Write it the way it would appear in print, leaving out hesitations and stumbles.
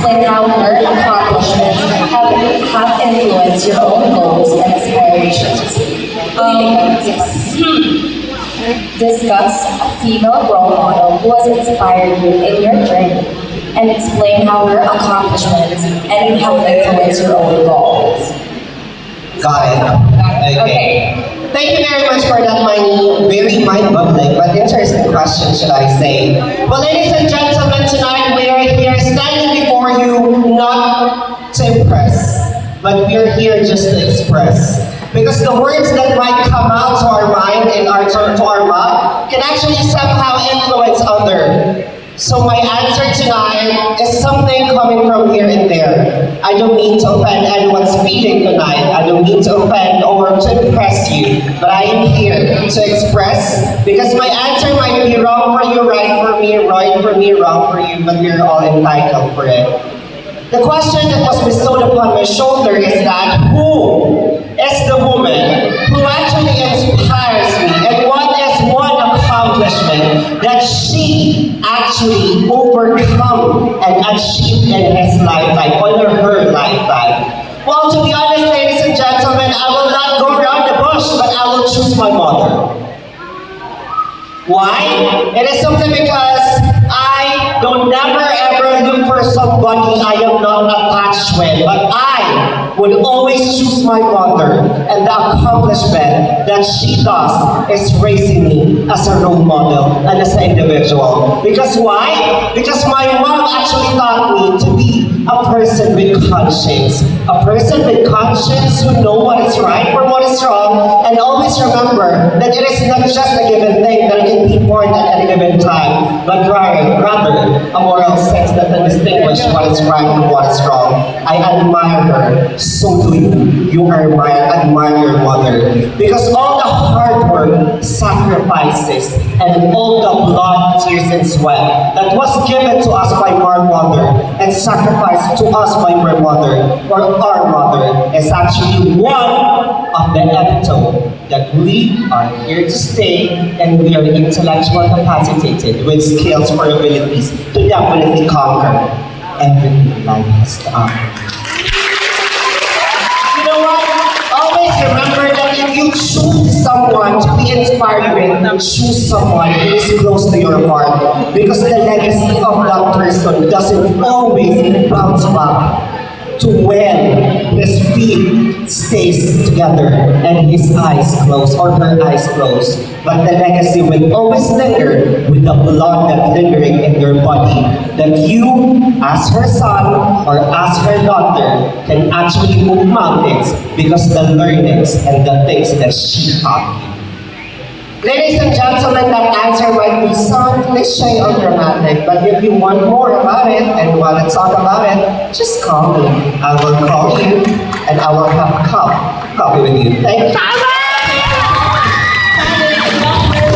explain how her accomplishments have influenced your own goals and aspirations. Yes. Discuss a female role model who has inspired you in your journey and explain how her accomplishments and have influenced your own goals. Got it. Okay. Thank you very much for that, Miney. Very mind-boggling, but interesting question, should I say. Well, ladies and gentlemen, tonight we are here standing before you not to impress, but we are here just to express. Because the words that might come out to our mind and to our mouth can actually somehow influence others. So my answer tonight is something coming from here and there. I don't mean to offend anyone's feeling tonight. I don't mean to offend or to impress you. But I am here to express because my answer might be wrong for you, right for me, wrong for you, but we're all entitled for it. The question that was bestowed upon my shoulder is that who is the woman who actually inspires me, and what is one accomplishment that she actually overcome and achieved in his lifetime, or her lifetime? Well, to be honest, ladies and gentlemen, I will not go around the bush, but I will choose my mother. Why? It is simply because I don't never ever look for somebody I am not attached with, but I would always choose my mother, and the accomplishment that she does is raising me as a role model and as an individual. Because why? Because my mom actually taught me to be a person with conscience. A person with conscience who know what is right or what is wrong, and always remember that it is not just a given thing that I can pinpoint at any given time, but rather a moral sense that can distinguish what is right and what is wrong. I admire her, so do you. You admire your mother. Because all the hard work, sacrifices, and all the blood, tears, and sweat that was given to us by our mother and sacrificed to us by my mother or our mother is actually one of the epitome that we are here to stay, and we are intellectually capacitated with skills or abilities to definitely conquer everything life has to offer. You know what? Always remember that if you choose someone to be inspired with, choose someone who is close to your heart, because the legacy of that person doesn't always bounce back to when his feet stays together and his eyes closed or her eyes closed. But the legacy will always linger with the blood that's lingering in your body, that you, as her son or as her daughter, can actually move mountains because the learnings and the things that she taught you. Ladies and gentlemen, that answer might be some cliche or dramatic, but if you want more about it and want to talk about it, just call me. I will call you and I will have a coffee with you. Thank you.